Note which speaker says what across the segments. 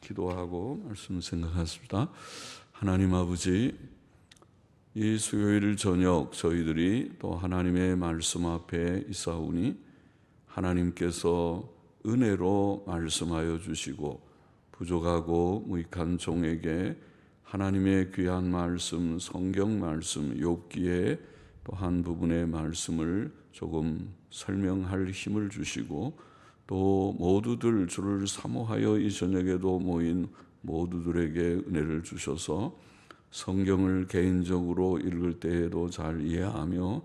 Speaker 1: 기도하고 말씀 생각하십니다. 하나님 아버지, 이 수요일 저녁 저희들이 또 하나님의 말씀 앞에 있사오니 하나님께서 은혜로 말씀하여 주시고 부족하고 무익한 종에게 하나님의 귀한 말씀, 성경 말씀, 욥기의 또 한 부분의 말씀을 조금 설명할 힘을 주시고 또 모두들 주를 사모하여 이 저녁에도 모인 모두들에게 은혜를 주셔서 성경을 개인적으로 읽을 때에도 잘 이해하며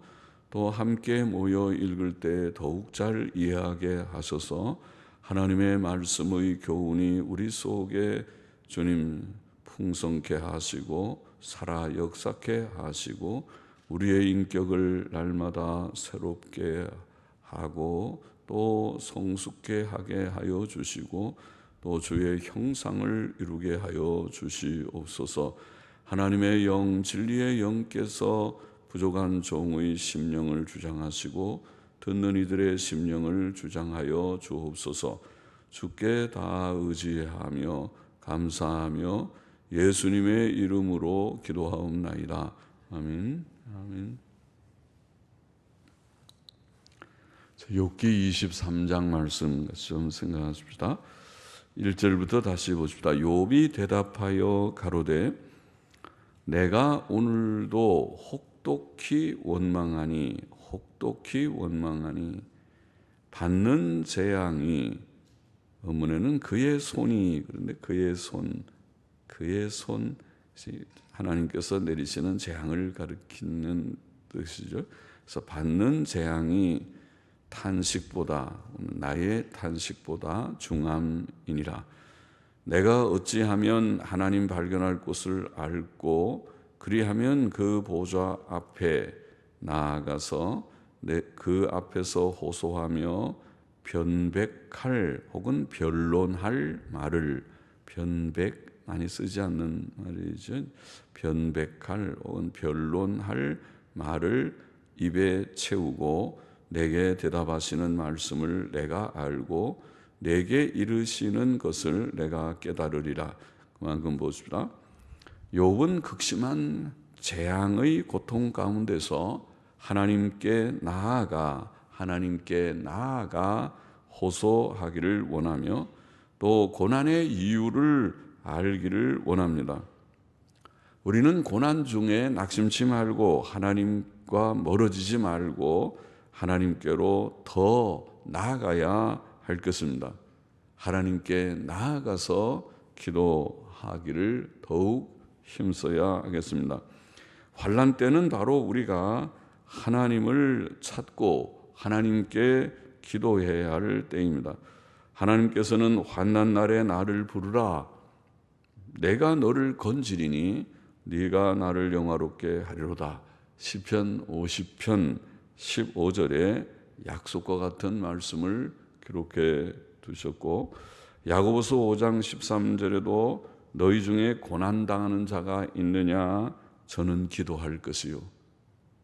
Speaker 1: 또 함께 모여 읽을 때 더욱 잘 이해하게 하셔서 하나님의 말씀의 교훈이 우리 속에 주님 풍성케 하시고 살아 역사케 하시고 우리의 인격을 날마다 새롭게 하고 또 성숙케 하게 하여 주시고 또 주의 형상을 이루게 하여 주시옵소서. 하나님의 영, 진리의 영께서 부족한 종의 심령을 주장하시고 듣는 이들의 심령을 주장하여 주옵소서. 주께 다 의지하며 감사하며 예수님의 이름으로 기도하옵나이다. 아멘. 아멘. 욥기 23장 말씀 좀 생각하십시다. 1절부터 다시 보십시다. 욥이 대답하여 가로되 내가 오늘도 혹독히 원망하니 받는 재앙이 어머니는 그의 손이 그런데 그의 손 하나님께서 내리시는 재앙을 가리키는 뜻이죠. 그래서 받는 재앙이 나의 탄식보다 중함이니라. 내가 어찌하면 하나님 발견할 곳을 알고 그리하면 그 보좌 앞에 나아가서 그 앞에서 호소하며 변백할 혹은 변론할 말을 변백 많이 쓰지 않는 말이죠. 변백할 혹은 변론할 말을 입에 채우고 내게 대답하시는 말씀을 내가 알고 내게 이르시는 것을 내가 깨달으리라. 그만큼 보십시다. 욥은 극심한 재앙의 고통 가운데서 하나님께 나아가 호소하기를 원하며 또 고난의 이유를 알기를 원합니다. 우리는 고난 중에 낙심치 말고 하나님과 멀어지지 말고 하나님께로 더 나아가야 할 것입니다. 하나님께 나아가서 기도하기를 더욱 힘써야 하겠습니다. 환난 때는 바로 우리가 하나님을 찾고 하나님께 기도해야 할 때입니다. 하나님께서는 환난 날에 나를 부르라. 내가 너를 건지리니 네가 나를 영화롭게 하리로다. 시편 50편 15절에 약속과 같은 말씀을 기록해 두셨고 야고보서 5장 13절에도 너희 중에 고난당하는 자가 있느냐 저는 기도할 것이요.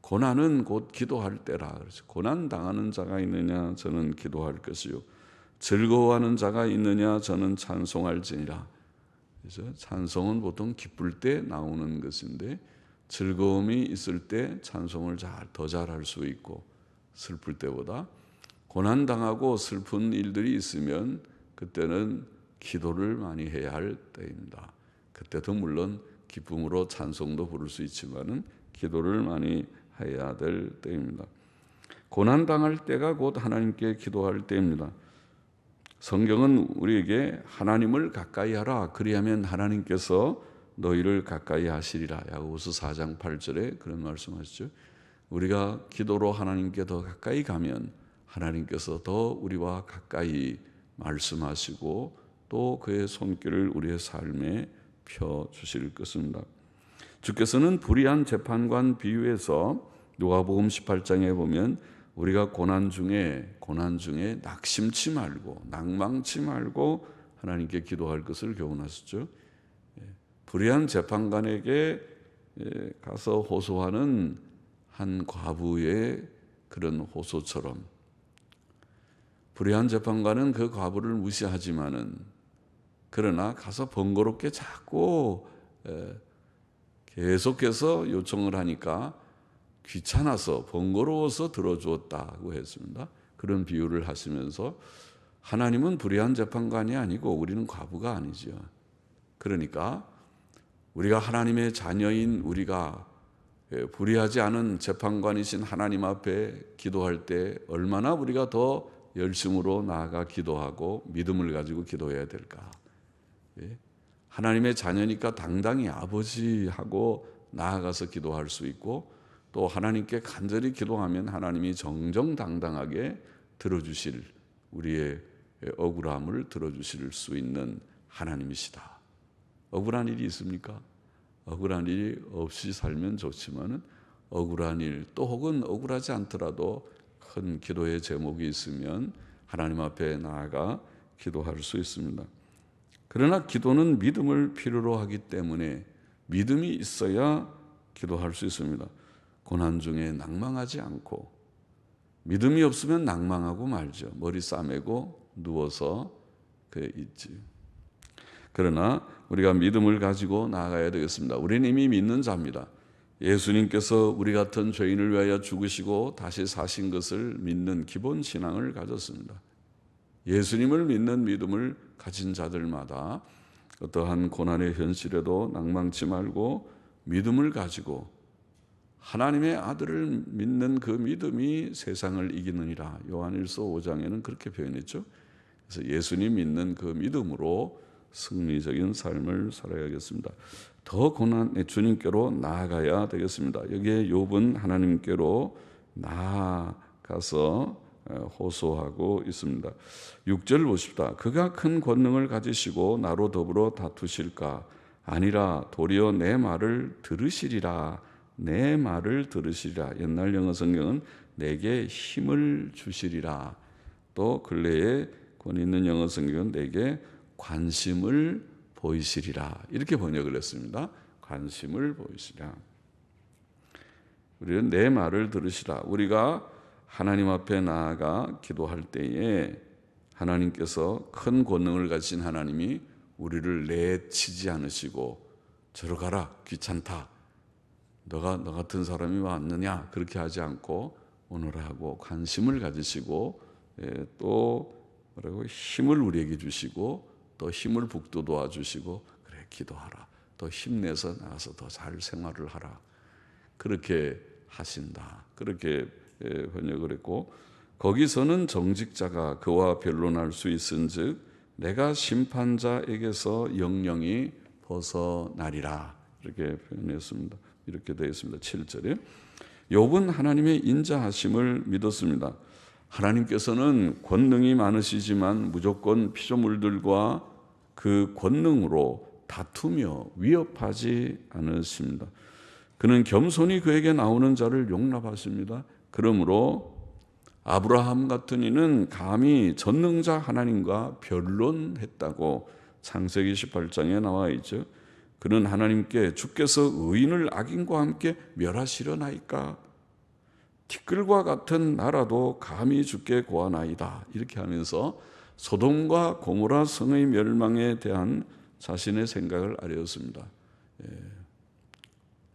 Speaker 1: 고난은 곧 기도할 때라. 그래서 고난당하는 자가 있느냐 저는 기도할 것이요. 즐거워하는 자가 있느냐 저는 찬송할지니라. 그래서 찬송은 보통 기쁠 때 나오는 것인데 즐거움이 있을 때 찬송을 더 잘할 수 있고 슬플 때보다 고난당하고 슬픈 일들이 있으면 그때는 기도를 많이 해야 할 때입니다. 그때도 물론 기쁨으로 찬송도 부를 수 있지만은 기도를 많이 해야 될 때입니다. 고난당할 때가 곧 하나님께 기도할 때입니다. 성경은 우리에게 하나님을 가까이 하라. 그리하면 하나님께서 너희를 가까이 하시리라. 야고보서 4장 8절에 그런 말씀하시죠. 우리가 기도로 하나님께 더 가까이 가면 하나님께서 더 우리와 가까이 말씀하시고 또 그의 손길을 우리의 삶에 펴주실 것입니다. 주께서는 불의한 재판관 비유에서 누가복음 18장에 보면 우리가 고난 중에 낙심치 말고 낭망치 말고 하나님께 기도할 것을 교훈하셨죠. 불의한 재판관에게 가서 호소하는 한 과부의 그런 호소처럼 불의한 재판관은 그 과부를 무시하지만은 그러나 가서 번거롭게 자꾸 계속해서 요청을 하니까 귀찮아서 번거로워서 들어주었다고 했습니다. 그런 비유를 하시면서 하나님은 불의한 재판관이 아니고 우리는 과부가 아니죠. 그러니까 우리가 하나님의 자녀인 우리가 불의하지 않은 재판관이신 하나님 앞에 기도할 때 얼마나 우리가 더 열심으로 나아가 기도하고 믿음을 가지고 기도해야 될까. 하나님의 자녀니까 당당히 아버지하고 나아가서 기도할 수 있고, 또 하나님께 간절히 기도하면 하나님이 정정당당하게 들어주실, 우리의 억울함을 들어주실 수 있는 하나님이시다. 억울한 일이 있습니까? 억울한 일이 없이 살면 좋지만 억울한 일, 또 혹은 억울하지 않더라도 큰 기도의 제목이 있으면 하나님 앞에 나아가 기도할 수 있습니다. 그러나 기도는 믿음을 필요로 하기 때문에 믿음이 있어야 기도할 수 있습니다. 고난 중에 낭망하지 않고, 믿음이 없으면 낭망하고 말죠. 머리 싸매고 누워서 있지. 그러나 우리가 믿음을 가지고 나아가야 되겠습니다. 우리는 이미 믿는 자입니다. 예수님께서 우리 같은 죄인을 위하여 죽으시고 다시 사신 것을 믿는 기본 신앙을 가졌습니다. 예수님을 믿는 믿음을 가진 자들마다 어떠한 고난의 현실에도 낭망치 말고 믿음을 가지고 하나님의 아들을 믿는 그 믿음이 세상을 이기느니라. 요한일서 5장에는 그렇게 표현했죠. 그래서 예수님 믿는 그 믿음으로 승리적인 삶을 살아야겠습니다. 더 고난의 주님께로 나아가야 되겠습니다. 여기에 욥은 하나님께로 나아가서 호소하고 있습니다. 6절 보십시다. 그가 큰 권능을 가지시고 나로 더불어 다투실까? 아니라 도리어 내 말을 들으시리라. 내 말을 들으시리라. 옛날 영어 성경은 내게 힘을 주시리라. 또 근래에 권 있는 영어 성경은 내게 관심을 보이시리라. 이렇게 번역을 했습니다. 관심을 보이시리라. 우리는 내 말을 들으시라. 우리가 하나님 앞에 나아가 기도할 때에 하나님께서 큰 권능을 가진 하나님이 우리를 내치지 않으시고 저러 가라, 귀찮다, 너 같은 사람이 왔느냐, 그렇게 하지 않고 오늘하고 관심을 가지시고 또 뭐라고 힘을 우리에게 주시고 또 힘을 북돋아 주시고, 그래 기도하라, 더 힘내서 나가서 더 잘 생활을 하라, 그렇게 하신다. 그렇게 번역을 했고, 거기서는 정직자가 그와 변론할 수 있은즉 내가 심판자에게서 영영이 벗어나리라. 이렇게 표현했습니다. 이렇게 되어 있습니다. 7절에 욥은 하나님의 인자하심을 믿었습니다. 하나님께서는 권능이 많으시지만 무조건 피조물들과 그 권능으로 다투며 위협하지 않으십니다. 그는 겸손히 그에게 나오는 자를 용납하십니다. 그러므로 아브라함 같은 이는 감히 전능자 하나님과 변론했다고 창세기 18장에 나와 있죠. 그는 하나님께 주께서 의인을 악인과 함께 멸하시려나이까? 티끌과 같은 나라도 감히 주께 고하나이다. 이렇게 하면서 소돔과 고모라 성의 멸망에 대한 자신의 생각을 아뢰었습니다.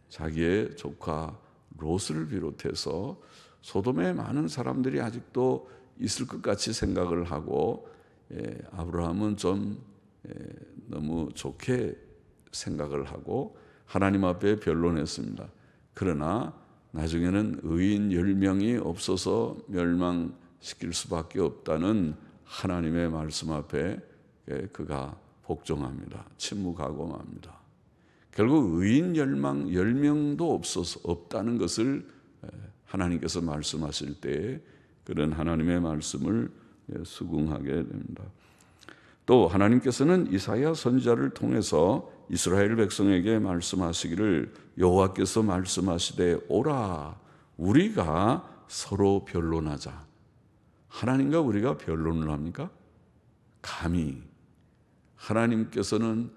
Speaker 1: 자기의 조카 롯을 비롯해서 소돔에 많은 사람들이 아직도 있을 것 같이 생각을 하고, 아브라함은 좀 너무 좋게 생각을 하고 하나님 앞에 변론했습니다. 그러나 나중에는 의인 10명이 없어서 멸망시킬 수밖에 없다는 하나님의 말씀 앞에 그가 복종합니다. 침묵하고 맙니다. 결국 의인 10명도 없다는 것을 하나님께서 말씀하실 때 그런 하나님의 말씀을 수긍하게 됩니다. 또 하나님께서는 이사야 선지자를 통해서 이스라엘 백성에게 말씀하시기를, 여호와께서 말씀하시되 오라 우리가 서로 변론하자. 하나님과 우리가 변론을 합니까? 감히 하나님께서는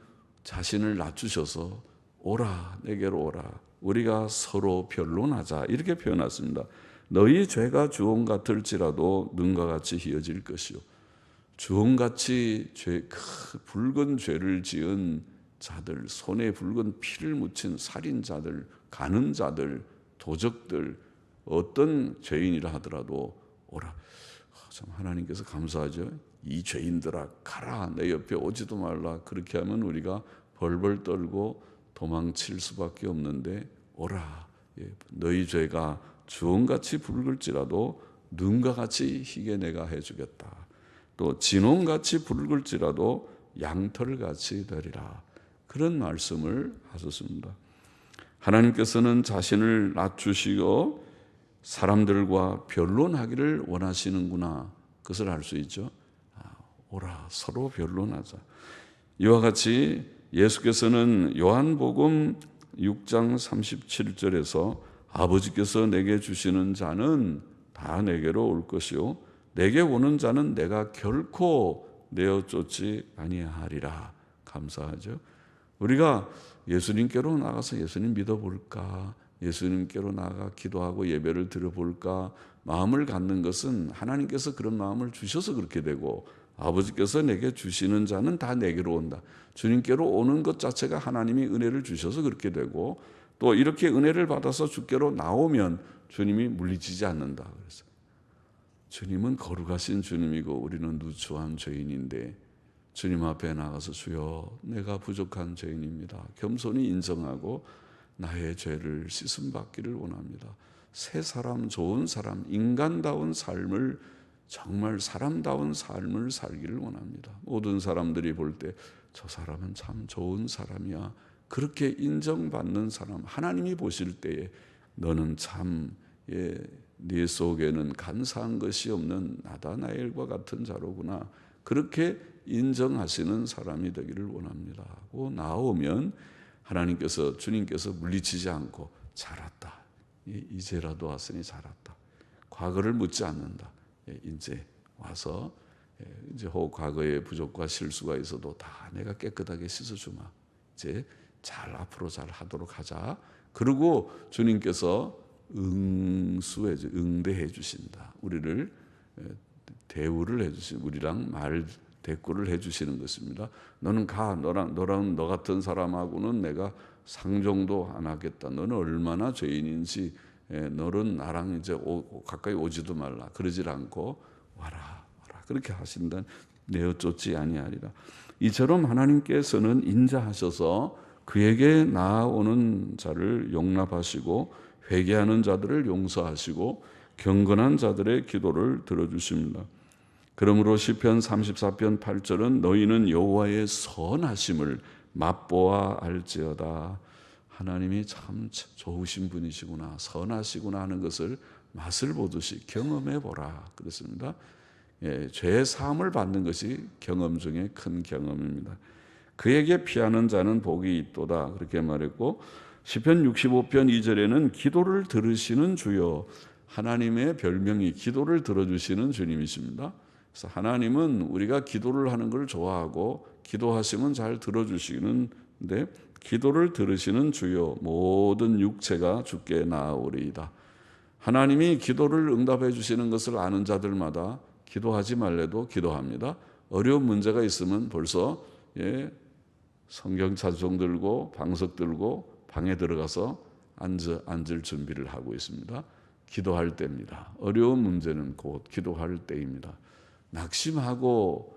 Speaker 1: 자신을 낮추셔서 오라, 내게로 오라, 우리가 서로 변론하자, 이렇게 표현했습니다. 너희 죄가 주홍 같을지라도 눈과 같이 희어질 것이요 주홍같이 붉은 죄를 지은 자들, 손에 붉은 피를 묻힌 살인자들, 가는 자들, 도적들, 어떤 죄인이라 하더라도 오라. 참 하나님께서 감사하죠. 이 죄인들아 가라, 내 옆에 오지도 말라. 그렇게 하면 우리가 벌벌 떨고 도망칠 수밖에 없는데 오라. 너희 죄가 주홍같이 붉을지라도 눈과 같이 희게 내가 해주겠다. 또 진홍같이 붉을지라도 양털같이 되리라. 그런 말씀을 하셨습니다. 하나님께서는 자신을 낮추시고 사람들과 변론하기를 원하시는구나. 그것을 알 수 있죠. 오라, 서로 변론하자. 이와 같이 예수께서는 요한복음 6장 37절에서 아버지께서 내게 주시는 자는 다 내게로 올 것이요 내게 오는 자는 내가 결코 내어 쫓지 아니하리라. 감사하죠. 우리가 예수님께로 나가서 예수님 믿어볼까, 예수님께로 나가 기도하고 예배를 드려볼까 마음을 갖는 것은 하나님께서 그런 마음을 주셔서 그렇게 되고, 아버지께서 내게 주시는 자는 다 내게로 온다. 주님께로 오는 것 자체가 하나님이 은혜를 주셔서 그렇게 되고, 또 이렇게 은혜를 받아서 주께로 나오면 주님이 물리치지 않는다. 그래서 주님은 거룩하신 주님이고 우리는 누추한 죄인인데 주님 앞에 나가서 주여 내가 부족한 죄인입니다. 겸손히 인정하고 나의 죄를 씻음받기를 원합니다. 새 사람, 좋은 사람, 인간다운 삶을, 정말 사람다운 삶을 살기를 원합니다. 모든 사람들이 볼 때 저 사람은 참 좋은 사람이야, 그렇게 인정받는 사람, 하나님이 보실 때에 너는 참 네 속에는 간사한 것이 없는 나다나엘과 같은 자로구나, 그렇게 인정하시는 사람이 되기를 원합니다 하고 나오면 하나님께서, 주님께서 물리치지 않고 잘했다, 이제라도 왔으니 잘했다, 과거를 묻지 않는다. 이제 와서 이제 혹 과거의 부족과 실수가 있어도 다 내가 깨끗하게 씻어주마, 이제 잘 앞으로 잘 하도록 하자. 그리고 주님께서 응대해 주신다. 우리를 대우를 해 주신, 우리랑 말 대꾸를 해 주시는 것입니다. 너는 가, 너랑 너 같은 사람하고는 내가 상종도 안 하겠다. 너는 얼마나 죄인인지 너는 나랑 이제 가까이 오지도 말라. 그러질 않고 와라 그렇게 하신다. 내어 쫓지 아니하리라. 이처럼 하나님께서는 인자하셔서 그에게 나아오는 자를 용납하시고 회개하는 자들을 용서하시고 경건한 자들의 기도를 들어주십니다. 그러므로 시편 34편 8절은 너희는 여호와의 선하심을 맛보아 알지어다. 하나님이 참 좋으신 분이시구나, 선하시구나 하는 것을 맛을 보듯이 경험해 보라 그랬습니다. 죄의 사함을 받는 것이 경험 중에 큰 경험입니다. 그에게 피하는 자는 복이 있도다 그렇게 말했고, 시편 65편 2절에는 기도를 들으시는 주여, 하나님의 별명이 기도를 들어주시는 주님이십니다. 그래서 하나님은 우리가 기도를 하는 걸 좋아하고 기도하시면 잘 들어주시는데, 기도를 들으시는 주여 모든 육체가 주께 나아오리이다. 하나님이 기도를 응답해 주시는 것을 아는 자들마다 기도하지 말래도 기도합니다. 어려운 문제가 있으면 벌써 성경 찬송 들고 방석 들고 방에 들어가서 앉을 준비를 하고 있습니다. 기도할 때입니다. 어려운 문제는 곧 기도할 때입니다. 낙심하고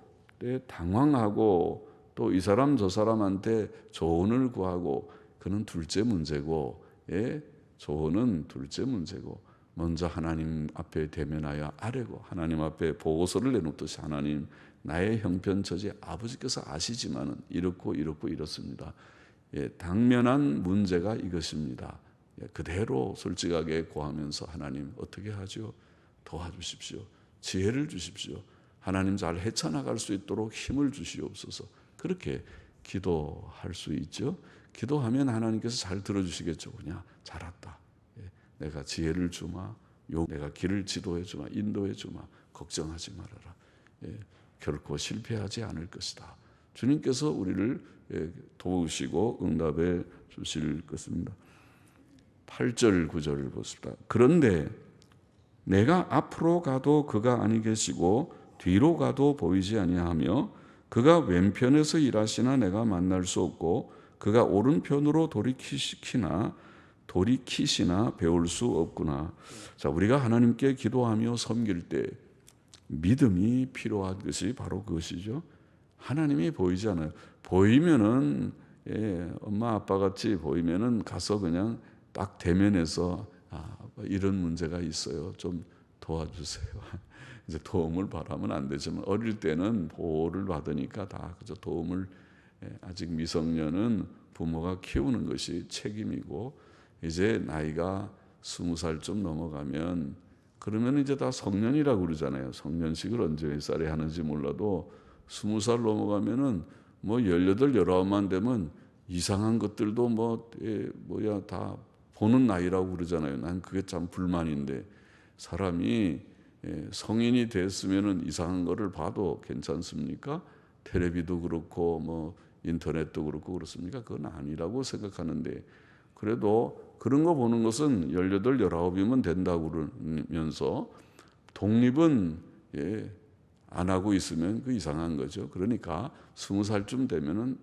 Speaker 1: 당황하고 또 이 사람 저 사람한테 조언을 구하고, 그는 둘째 문제고, 조언은 둘째 문제고, 먼저 하나님 앞에 대면하여 아뢰고 하나님 앞에 보고서를 내놓듯이 하나님 나의 형편처지 아버지께서 아시지만은 이렇고 이렇습니다. 당면한 문제가 이것입니다. 그대로 솔직하게 고하면서 하나님 어떻게 하죠? 도와주십시오. 지혜를 주십시오. 하나님 잘 헤쳐나갈 수 있도록 힘을 주시옵소서. 그렇게 기도할 수 있죠. 기도하면 하나님께서 잘 들어주시겠죠. 그냥 잘했다. 내가 지혜를 주마. 내가 길을 지도해 주마. 인도해 주마. 걱정하지 말아라. 결코 실패하지 않을 것이다. 주님께서 우리를 도우시고 응답해 주실 것입니다. 8절 9절을 보십시다. 그런데 내가 앞으로 가도 그가 아니 계시고
Speaker 2: 뒤로 가도 보이지 아니하며 그가 왼편에서 일하시나 내가 만날 수 없고 그가 오른편으로 돌이키시나 배울 수 없구나. 자, 우리가 하나님께 기도하며 섬길 때 믿음이 필요한 것이 바로 그것이죠. 하나님이 보이지 않아요. 보이면은 엄마 아빠 같이 보이면은 가서 그냥 딱 대면해서 이런 문제가 있어요. 좀 도와주세요. 이제 도움을 바라면 안 되지만 어릴 때는 보호를 받으니까 다 그저 도움을 아직 미성년은 부모가 키우는 것이 책임이고 이제 나이가 20살쯤 넘어가면 그러면 이제 다 성년이라고 그러잖아요. 성년식을 언제 몇 살에 하는지 몰라도 20살 넘어가면은 뭐 18, 19만 되면 이상한 것들도 다 보는 나이라고 그러잖아요. 난 그게 참 불만인데 사람이 성인이 됐으면은 이상한 거를 봐도 괜찮습니까? 텔레비도 그렇고 뭐 인터넷도 그렇고 그렇습니까? 그건 아니라고 생각하는데 그래도 그런 거 보는 것은 18, 19이면 된다고 그러면서 독립은 안 하고 있으면 그 이상한 거죠. 그러니까 20살쯤 되면은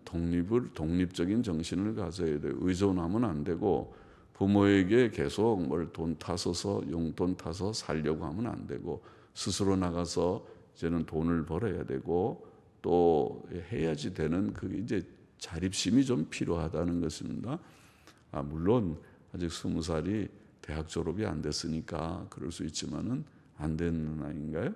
Speaker 2: 독립적인 정신을 가져야 돼요. 의존하면 안 되고 부모에게 계속 돈 타서서 용돈 타서 살려고 하면 안 되고 스스로 나가서 이제는 돈을 벌어야 되고 또 해야지 되는 그게 이제 자립심이 좀 필요하다는 것입니다. 물론 아직 20살이 대학 졸업이 안 됐으니까 그럴 수 있지만은 안 되는 나이인가요?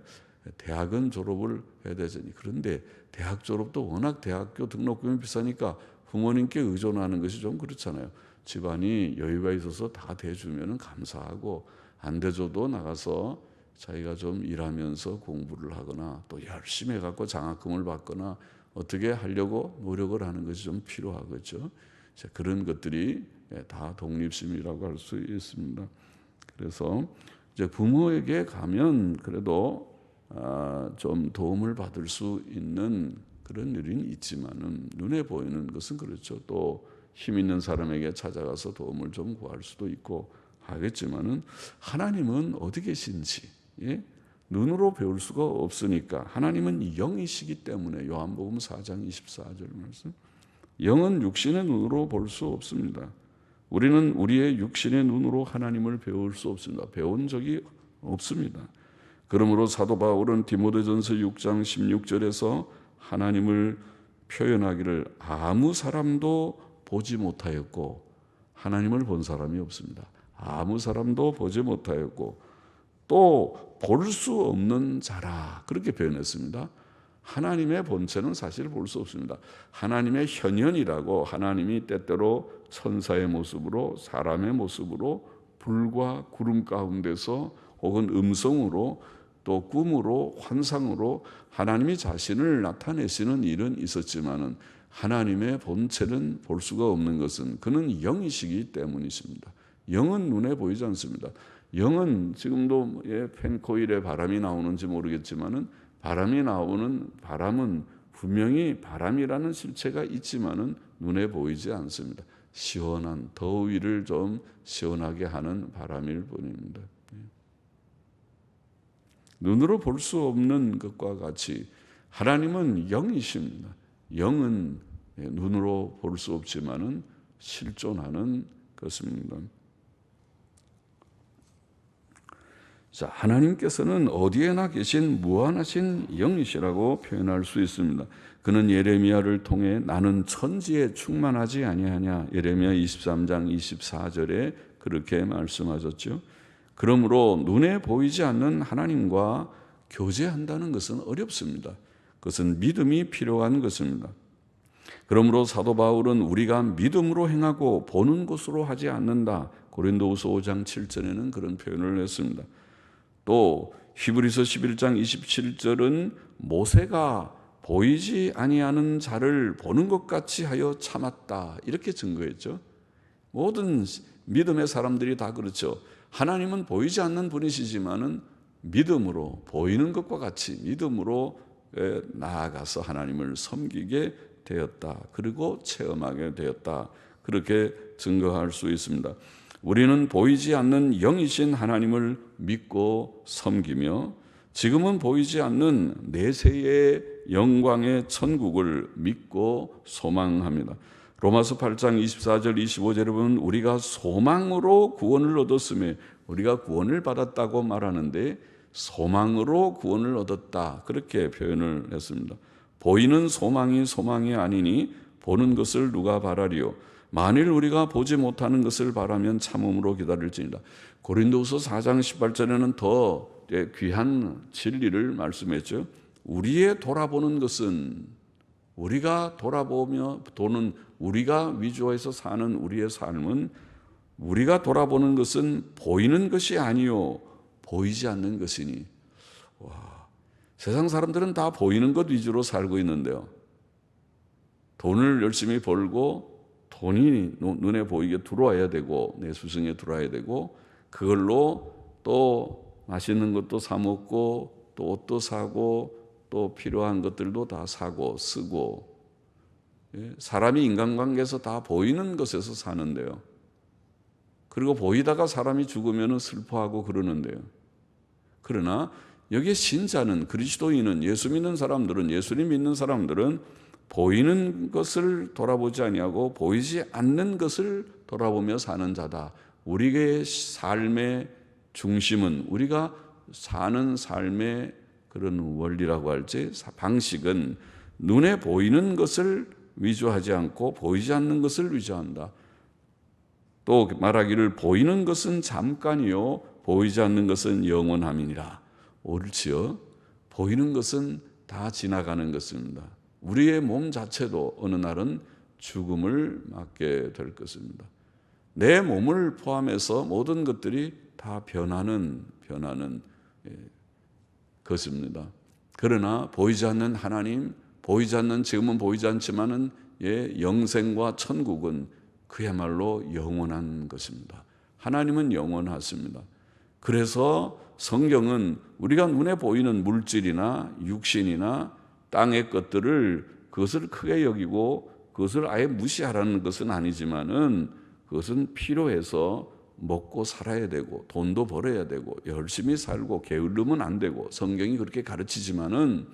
Speaker 2: 대학은 졸업을 해야 되잖아요. 그런데 대학 졸업도 워낙 대학교 등록금이 비싸니까 부모님께 의존하는 것이 좀 그렇잖아요. 집안이 여유가 있어서 다 대주면 감사하고 안 대줘도 나가서 자기가 좀 일하면서 공부를 하거나 또 열심히 해갖고 장학금을 받거나 어떻게 하려고 노력을 하는 것이 좀 필요하겠죠. 그런 것들이 다 독립심이라고 할 수 있습니다. 그래서 이제 부모에게 가면 그래도 좀 도움을 받을 수 있는 그런 일은 있지만은 눈에 보이는 것은 그렇죠. 또 힘 있는 사람에게 찾아가서 도움을 좀 구할 수도 있고 하겠지만은 하나님은 어디 계신지 눈으로 배울 수가 없으니까 하나님은 영이시기 때문에 요한복음 4장 24절 말씀 영은 육신의 눈으로 볼 수 없습니다. 우리는 우리의 육신의 눈으로 하나님을 배울 수 없습니다. 배운 적이 없습니다. 그러므로 사도 바울은 디모데전서 6장 16절에서 하나님을 표현하기를 아무 사람도 보지 못하였고 하나님을 본 사람이 없습니다. 아무 사람도 보지 못하였고 또 볼 수 없는 자라 그렇게 표현했습니다. 하나님의 본체는 사실 볼 수 없습니다. 하나님의 현현이라고 하나님이 때때로 천사의 모습으로 사람의 모습으로 불과 구름 가운데서 혹은 음성으로 또 꿈으로 환상으로 하나님이 자신을 나타내시는 일은 있었지만은 하나님의 본체는 볼 수가 없는 것은 그는 영이시기 때문이십니다. 영은 눈에 보이지 않습니다. 영은 지금도 펜코일에 바람이 나오는지 모르겠지만은 바람은 분명히 바람이라는 실체가 있지만은 눈에 보이지 않습니다. 시원한 더위를 좀 시원하게 하는 바람일 뿐입니다. 눈으로 볼 수 없는 것과 같이 하나님은 영이십니다. 영은 눈으로 볼 수 없지만은 실존하는 것입니다. 자, 하나님께서는 어디에나 계신 무한하신 영이시라고 표현할 수 있습니다. 그는 예레미야를 통해 나는 천지에 충만하지 아니하냐 예레미야 23장 24절에 그렇게 말씀하셨죠. 그러므로 눈에 보이지 않는 하나님과 교제한다는 것은 어렵습니다. 그것은 믿음이 필요한 것입니다. 그러므로 사도 바울은 우리가 믿음으로 행하고 보는 것으로 하지 않는다. 고린도후서 5장 7절에는 그런 표현을 했습니다. 또 히브리서 11장 27절은 모세가 보이지 아니하는 자를 보는 것 같이 하여 참았다. 이렇게 증거했죠. 모든 믿음의 사람들이 다 그렇죠. 하나님은 보이지 않는 분이시지만은 믿음으로 보이는 것과 같이 믿음으로 나아가서 하나님을 섬기게 되었다. 그리고 체험하게 되었다. 그렇게 증거할 수 있습니다. 우리는 보이지 않는 영이신 하나님을 믿고 섬기며 지금은 보이지 않는 내세의 영광의 천국을 믿고 소망합니다. 로마서 8장 24절 25절에 보면 우리가 소망으로 구원을 얻었으며, 우리가 구원을 받았다고 말하는데 소망으로 구원을 얻었다, 그렇게 표현을 했습니다. 보이는 소망이 소망이 아니니 보는 것을 누가 바라리요. 만일 우리가 보지 못하는 것을 바라면 참음으로 기다릴지니라. 고린도후서 4장 18절에는 더 귀한 진리를 말씀했죠. 우리의 돌아보는 것은, 우리가 돌아보며 도는, 우리가 위주화해서 사는 우리의 삶은, 우리가 돌아보는 것은 보이는 것이 아니요 보이지 않는 것이니. 와, 세상 사람들은 다 보이는 것 위주로 살고 있는데요, 돈을 열심히 벌고 돈이 눈에 보이게 들어와야 되고 내 수중에 들어와야 되고, 그걸로 또 맛있는 것도 사 먹고 또 옷도 사고 또 필요한 것들도 다 사고 쓰고, 사람이 인간관계에서 다 보이는 것에서 사는데요, 그리고 보이다가 사람이 죽으면 슬퍼하고 그러는데요. 그러나 여기에 신자는, 그리스도인은, 예수 믿는 사람들은, 예수님 믿는 사람들은 보이는 것을 돌아보지 아니하고 보이지 않는 것을 돌아보며 사는 자다. 우리의 삶의 중심은, 우리가 사는 삶의 그런 원리라고 할지 방식은 눈에 보이는 것을 위주하지 않고 보이지 않는 것을 위주한다. 또 말하기를 보이는 것은 잠깐이요 보이지 않는 것은 영원함이니라. 옳지요. 보이는 것은 다 지나가는 것입니다. 우리의 몸 자체도 어느 날은 죽음을 맞게 될 것입니다. 내 몸을 포함해서 모든 것들이 다 변하는 것입니다. 그러나 보이지 않는 하나님, 보이지 않는, 지금은 보이지 않지만은 영생과 천국은 그야말로 영원한 것입니다. 하나님은 영원하십니다. 그래서 성경은 우리가 눈에 보이는 물질이나 육신이나 땅의 것들을, 그것을 크게 여기고 그것을 아예 무시하라는 것은 아니지만은, 그것은 필요해서 먹고 살아야 되고 돈도 벌어야 되고 열심히 살고 게으르면 안 되고 성경이 그렇게 가르치지만은,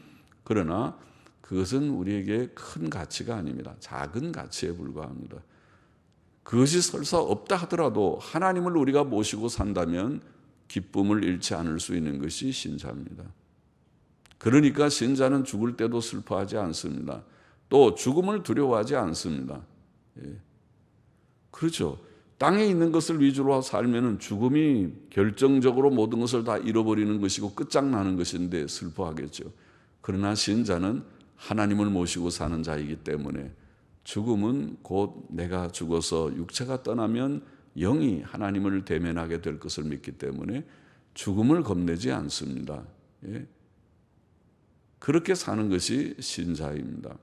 Speaker 2: 그러나 그것은 우리에게 큰 가치가 아닙니다. 작은 가치에 불과합니다. 그것이 설사 없다 하더라도 하나님을 우리가 모시고 산다면 기쁨을 잃지 않을 수 있는 것이 신자입니다. 그러니까 신자는 죽을 때도 슬퍼하지 않습니다. 또 죽음을 두려워하지 않습니다. 그렇죠. 땅에 있는 것을 위주로 살면 죽음이 결정적으로 모든 것을 다 잃어버리는 것이고 끝장나는 것인데 슬퍼하겠죠. 그러나 신자는 하나님을 모시고 사는 자이기 때문에 죽음은 곧 내가 죽어서 육체가 떠나면 영이 하나님을 대면하게 될 것을 믿기 때문에 죽음을 겁내지 않습니다. 그렇게 사는 것이 신자입니다.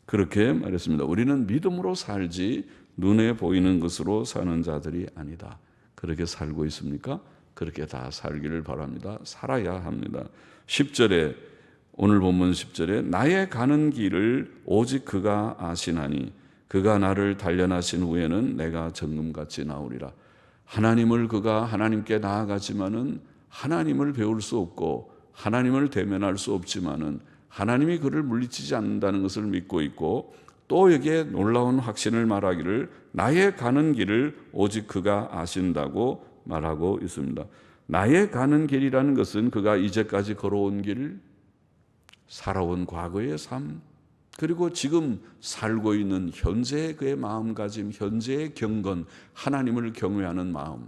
Speaker 2: 그렇게 말했습니다. 우리는 믿음으로 살지 눈에 보이는 것으로 사는 자들이 아니다. 그렇게 살고 있습니까? 그렇게 다 살기를 바랍니다. 살아야 합니다. 10절에, 오늘 본문 10절에 나의 가는 길을 오직 그가 아시나니 그가 나를 단련하신 후에는 내가 정금같이 나오리라. 하나님을, 그가 하나님께 나아가지만은 하나님을 배울 수 없고 하나님을 대면할 수 없지만은 하나님이 그를 물리치지 않는다는 것을 믿고 있고, 또 여기에 놀라운 확신을 말하기를 나의 가는 길을 오직 그가 아신다고 말하고 있습니다. 나의 가는 길이라는 것은 그가 이제까지 걸어온 길, 살아온 과거의 삶, 그리고 지금 살고 있는 현재의 그의 마음가짐, 현재의 경건, 하나님을 경외하는 마음.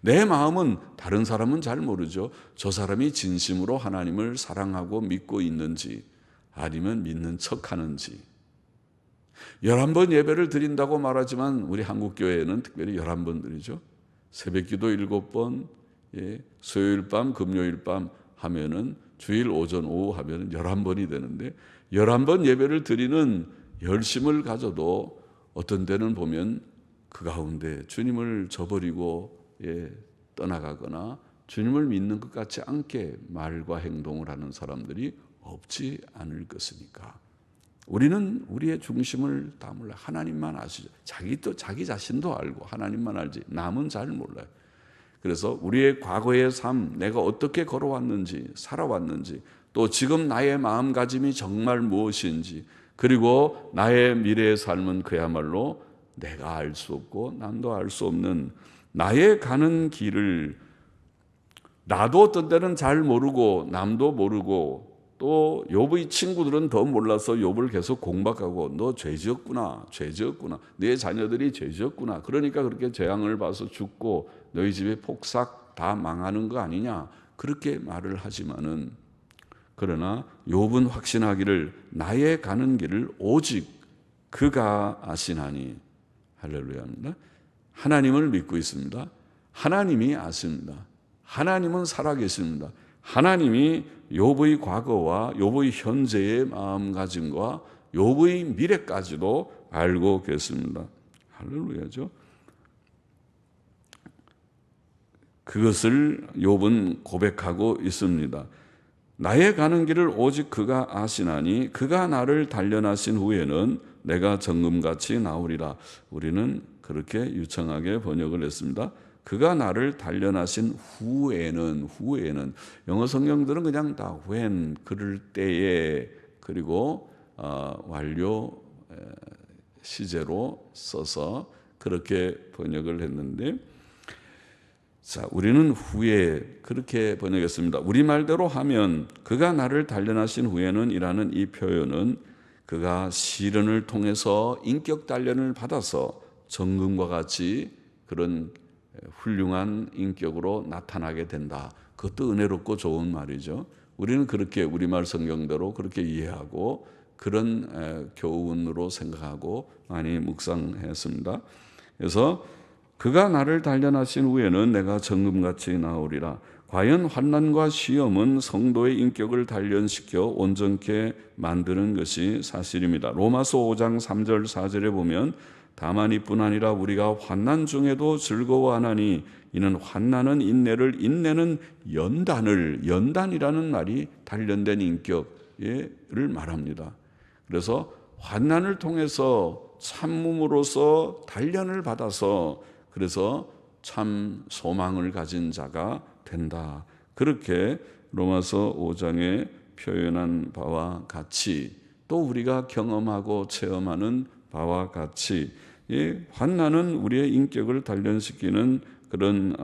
Speaker 2: 내 마음은 다른 사람은 잘 모르죠. 저 사람이 진심으로 하나님을 사랑하고 믿고 있는지 아니면 믿는 척하는지. 11번 예배를 드린다고 말하지만 우리 한국교회는 특별히 11번 드리죠. 새벽기도 7번, 수요일 밤, 금요일 밤 하면은 주일 오전 오후 하면은 11번이 되는데, 11번 예배를 드리는 열심을 가져도 어떤 때는 보면 그 가운데 주님을 저버리고 떠나가거나 주님을 믿는 것 같지 않게 말과 행동을 하는 사람들이 없지 않을 것이니까 우리는 우리의 중심을 다 몰라요. 하나님만 아시죠. 자기 자신도 알고 하나님만 알지 남은 잘 몰라요.
Speaker 1: 그래서 우리의 과거의 삶, 내가 어떻게 걸어왔는지, 살아왔는지, 또 지금 나의 마음가짐이 정말 무엇인지, 그리고 나의 미래의 삶은 그야말로 내가 알 수 없고 남도 알 수 없는 나의 가는 길을 나도 어떤 때는 잘 모르고 남도 모르고 또 욥의 친구들은 더 몰라서 욥을 계속 공박하고 너 죄지었구나, 죄지었구나, 네 자녀들이 죄지었구나, 그러니까 그렇게 재앙을 봐서 죽고 너희 집의 폭삭 다 망하는 거 아니냐, 그렇게 말을 하지만은, 그러나 욥은 확신하기를 나의 가는 길을 오직 그가 아시나니. 할렐루야입니다. 하나님을 믿고 있습니다. 하나님이 아십니다. 하나님은 살아계십니다. 하나님이 욥의 과거와 욥의 현재의 마음가짐과 욥의 미래까지도 알고 계십니다. 할렐루야죠. 그것을 욥은 고백하고 있습니다. 나의 가는 길을 오직 그가 아시나니 그가 나를 단련하신 후에는 내가 정금같이 나오리라. 우리는 그렇게 유창하게 번역을 했습니다. 그가 나를 단련하신 후에는 영어 성경들은 그냥 다 when, 그럴 때에, 그리고 완료 시제로 써서 그렇게 번역을 했는데, 자, 우리는 후에 그렇게 번역했습니다. 우리말대로 하면 그가 나를 단련하신 후에는 이라는 이 표현은 그가 시련을 통해서 인격 단련을 받아서 정금과 같이 그런 훌륭한 인격으로 나타나게 된다. 그것도 은혜롭고 좋은 말이죠. 우리는 그렇게 우리말 성경대로 그렇게 이해하고 그런 교훈으로 생각하고 많이 묵상했습니다. 그래서 그가 나를 단련하신 후에는 내가 정금같이 나오리라. 과연 환난과 시험은 성도의 인격을 단련시켜 온전케 만드는 것이 사실입니다. 로마서 5장 3절 4절에 보면 다만 이뿐 아니라 우리가 환난 중에도 즐거워하나니 이는 환난은 인내를, 인내는 연단이라는 말이 단련된 인격을 말합니다. 그래서 환난을 통해서 참음으로써 단련을 받아서 그래서 참 소망을 가진 자가 된다. 그렇게 로마서 5장에 표현한 바와 같이 또 우리가 경험하고 체험하는 바와 같이 이 환난은 우리의 인격을 단련시키는 그런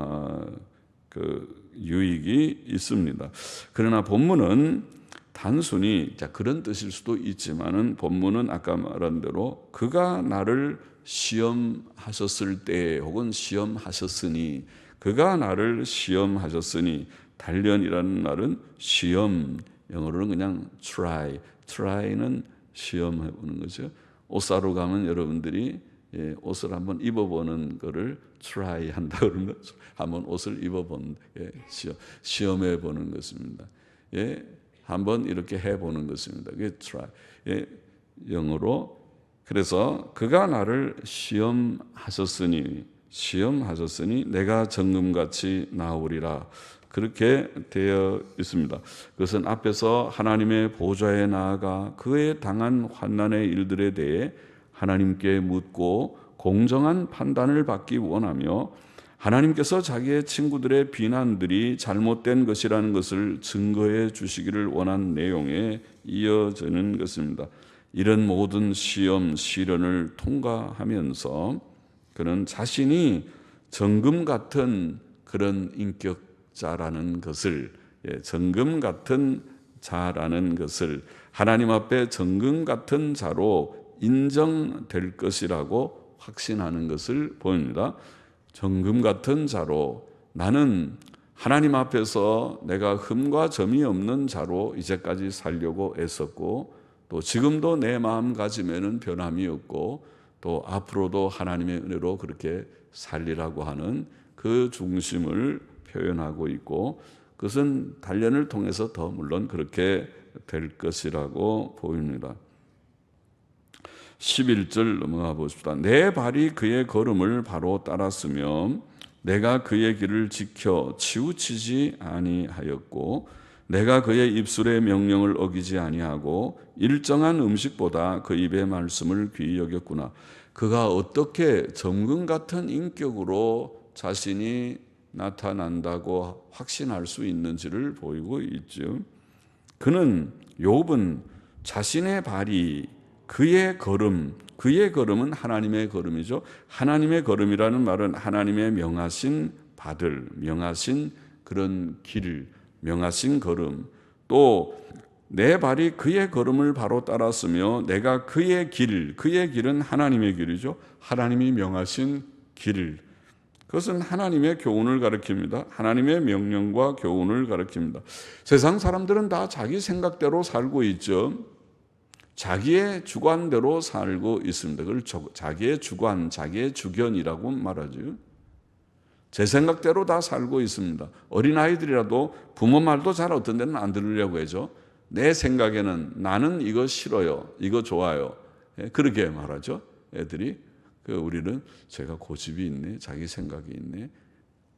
Speaker 1: 유익이 있습니다. 그러나 본문은 단순히 그런 뜻일 수도 있지만은 본문은 아까 말한 대로 그가 나를 시험하셨을 때 혹은 시험하셨으니, 그가 나를 시험하셨으니, 단련이라는 말은 시험, 영어로는 그냥 try는 시험해보는 거죠. 옷 사러 가면 여러분들이 옷을 한번 입어보는 거를 try 한다 그러면 한번 옷을 입어보는, 시험해보는 것입니다. 한번 이렇게 해보는 것입니다. 그게 try. 영어로. 그래서 그가 나를 시험하셨으니 내가 정금같이 나오리라. 그렇게 되어 있습니다. 그것은 앞에서 하나님의 보좌에 나아가 그의 당한 환난의 일들에 대해 하나님께 묻고 공정한 판단을 받기 원하며 하나님께서 자기의 친구들의 비난들이 잘못된 것이라는 것을 증거해 주시기를 원한 내용에 이어지는 것입니다. 이런 모든 시험, 시련을 통과하면서 그는 자신이 정금 같은 그런 인격자라는 것을, 정금 같은 자라는 것을, 하나님 앞에 정금 같은 자로 인정될 것이라고 확신하는 것을 보입니다. 정금 같은 자로, 나는 하나님 앞에서 내가 흠과 점이 없는 자로 이제까지 살려고 애썼고 또 지금도 내 마음가짐에는 변함이 없고 또 앞으로도 하나님의 은혜로 그렇게 살리라고 하는 그 중심을 표현하고 있고, 그것은 단련을 통해서 더 물론 그렇게 될 것이라고 보입니다. 11절 넘어가 보십시다. 내 발이 그의 걸음을 바로 따랐으며 내가 그의 길을 지켜 치우치지 아니하였고 내가 그의 입술의 명령을 어기지 아니하고 일정한 음식보다 그 입의 말씀을 귀히 여겼구나. 그가 어떻게 정금 같은 인격으로 자신이
Speaker 2: 나타난다고 확신할 수 있는지를 보이고 있죠. 그는 욥은 자신의 발이 그의 걸음은 하나님의 걸음이죠. 하나님의 걸음이라는 말은 하나님의 명하신 바들, 명하신 그런 길, 명하신 걸음, 또 내 발이 그의 걸음을 바로 따랐으며 내가 그의 길은 하나님의 길이죠. 하나님이 명하신 길, 그것은 하나님의 교훈을 가리킵니다. 하나님의 명령과 교훈을 가리킵니다. 세상 사람들은 다 자기 생각대로 살고 있죠. 자기의 주관대로 살고 있습니다. 그걸 자기의 주관, 자기의 주견이라고 말하죠. 제 생각대로 다 살고 있습니다. 어린아이들이라도 부모 말도 잘 어떤 데는 안 들으려고 하죠. 내 생각에는 나는 이거 싫어요, 이거 좋아요, 그렇게 말하죠. 애들이. 우리는 제가 고집이 있네, 자기 생각이 있네,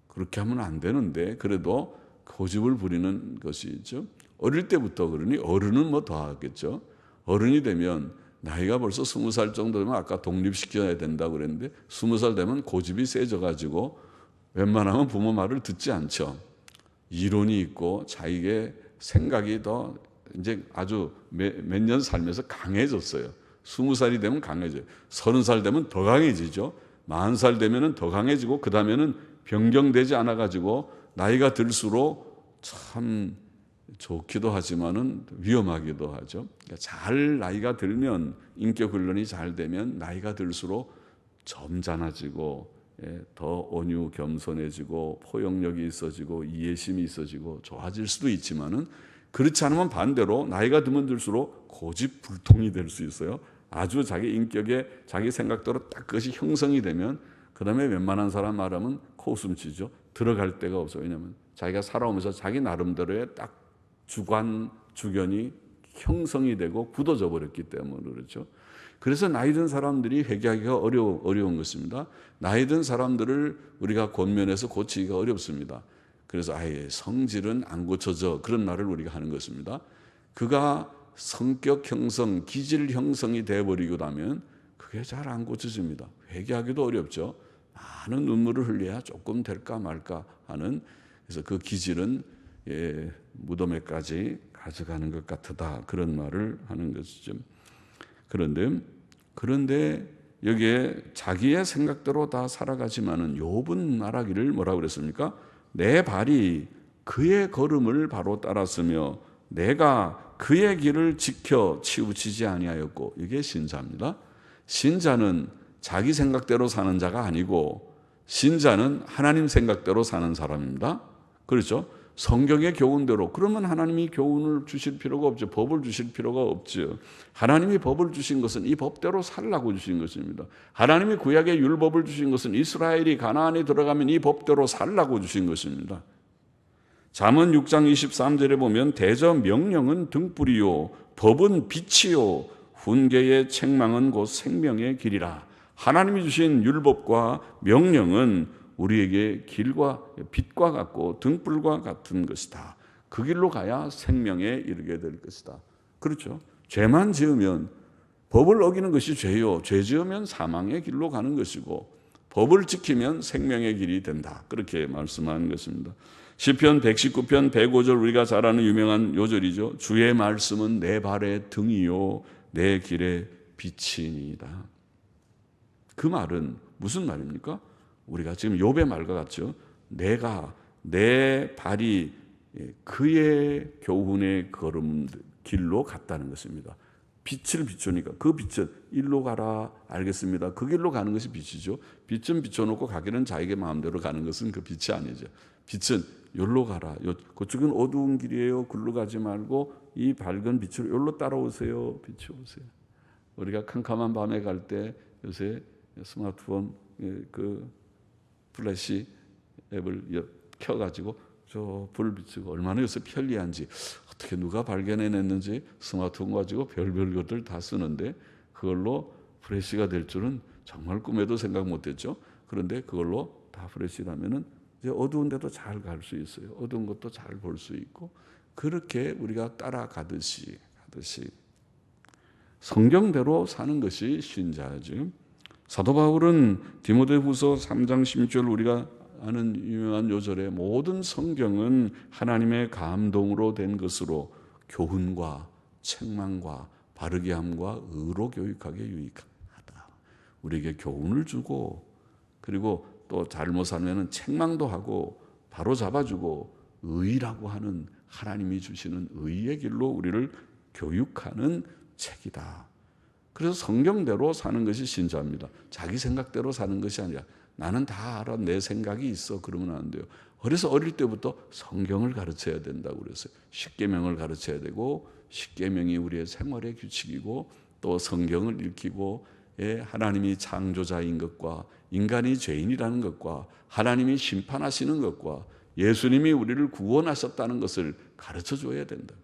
Speaker 2: 그렇게 하면 안 되는데 그래도 고집을 부리는 것이죠. 어릴 때부터 그러니 어른은 뭐 더 하겠죠. 어른이 되면 나이가 벌써 20살 정도 되면 아까 독립시켜야 된다고 그랬는데 20살 되면 고집이 세져가지고 웬만하면 부모 말을 듣지 않죠. 이론이 있고 자기의 생각이 더 이제 아주 몇 년 살면서 강해졌어요. 20살이 되면 강해져요. 30살 되면 더 강해지죠. 40살 되면 더 강해지고 그 다음에는 변경되지 않아가지고 나이가 들수록 참 좋기도 하지만은 위험하기도 하죠. 그러니까 잘 나이가 들면 인격 훈련이 잘 되면 나이가 들수록 점잖아지고 더 온유 겸손해지고 포용력이 있어지고 이해심이 있어지고 좋아질 수도 있지만은 그렇지 않으면 반대로 나이가 들면 들수록 고집불통이 될 수 있어요. 아주 자기 인격에 자기 생각대로 딱 그것이 형성이 되면 그 다음에 웬만한 사람 말하면 코웃음 치죠. 들어갈 데가 없어요. 왜냐하면 자기가 살아오면서 자기 나름대로의 딱 주견이 형성이 되고 굳어져 버렸기 때문에 그렇죠. 그래서 나이 든 사람들이 회개하기가 어려운 것입니다. 나이 든 사람들을 우리가 권면해서 고치기가 어렵습니다. 그래서 아예 성질은 안 고쳐져, 그런 말을 우리가 하는 것입니다. 그가 성격 형성, 기질 형성이 되어버리고 나면 그게 잘 안 고쳐집니다. 회개하기도 어렵죠. 많은 눈물을 흘려야 조금 될까 말까 하는, 그래서 그 기질은 무덤에까지 가져가는 것 같다, 그런 말을 하는 것이죠. 그런데 여기에 자기의 생각대로 다 살아가지만은 욥은 말하기를 뭐라고 그랬습니까? 내 발이 그의 걸음을 바로 따랐으며 내가 그의 길을 지켜 치우치지 아니하였고, 이게 신자입니다. 신자는 자기 생각대로 사는 자가 아니고 신자는 하나님 생각대로 사는 사람입니다. 그렇죠? 성경의 교훈대로. 그러면 하나님이 교훈을 주실 필요가 없죠. 법을 주실 필요가 없죠. 하나님이 법을 주신 것은 이 법대로 살라고 주신 것입니다. 하나님이 구약의 율법을 주신 것은 이스라엘이 가나안에 들어가면 이 법대로 살라고 주신 것입니다. 잠언 6장 23절에 보면 대저 명령은 등불이요 법은 빛이요 훈계의 책망은 곧 생명의 길이라. 하나님이 주신 율법과 명령은 우리에게 길과 빛과 같고 등불과 같은 것이다. 그 길로 가야 생명에 이르게 될 것이다. 그렇죠? 죄만 지으면, 법을 어기는 것이 죄요, 죄 지으면 사망의 길로 가는 것이고 법을 지키면 생명의 길이 된다, 그렇게 말씀하는 것입니다. 시편 119편 105절, 우리가 잘 아는 유명한 요절이죠. 주의 말씀은 내 발의 등이요 내 길의 빛이니이다. 그 말은 무슨 말입니까? 우리가 지금 욥의 말과 같죠. 내 발이 그의 교훈의 걸음 길로 갔다는 것입니다. 빛을 비추니까 그 빛은 일로 가라, 알겠습니다. 그 길로 가는 것이 빛이죠. 빛은 비춰놓고 가기는 자기의 마음대로 가는 것은 그 빛이 아니죠. 빛은 여기로 가라, 그쪽은 어두운 길이에요, 글로 가지 말고 이 밝은 빛으로 여기로 따라오세요, 비추오세요. 우리가 캄캄한 밤에 갈 때 요새 스마트폰 그 플래시 앱을 켜가지고 저 불 비추고 얼마나 요새 편리한지, 어떻게 누가 발견해냈는지 스마트폰 가지고 별별 것들 다 쓰는데 그걸로 플래시가 될 줄은 정말 꿈에도 생각 못했죠. 그런데 그걸로 다 플래시라면은 이제 어두운 데도 잘 갈 수 있어요. 어두운 것도 잘 볼 수 있고, 그렇게 우리가 따라가듯이 성경대로 사는 것이 신자죠. 사도 바울은 디모데후서 3장 16절 우리가 아는 유명한 요절에 모든 성경은 하나님의 감동으로 된 것으로 교훈과 책망과 바르게 함과 의로 교육하게 유익하다. 우리에게 교훈을 주고 그리고 또 잘못 살면은 책망도 하고 바로 잡아주고 의라고 하는 하나님이 주시는 의의 길로 우리를 교육하는 책이다. 그래서 성경대로 사는 것이 신자입니다. 자기 생각대로 사는 것이 아니라 나는 다 알아, 내 생각이 있어, 그러면 안 돼요. 그래서 어릴 때부터 성경을 가르쳐야 된다고 그랬어요. 십계명을 가르쳐야 되고 십계명이 우리의 생활의 규칙이고 또 성경을 읽히고 하나님이 창조자인 것과 인간이 죄인이라는 것과 하나님이 심판하시는 것과 예수님이 우리를 구원하셨다는 것을 가르쳐 줘야 된다.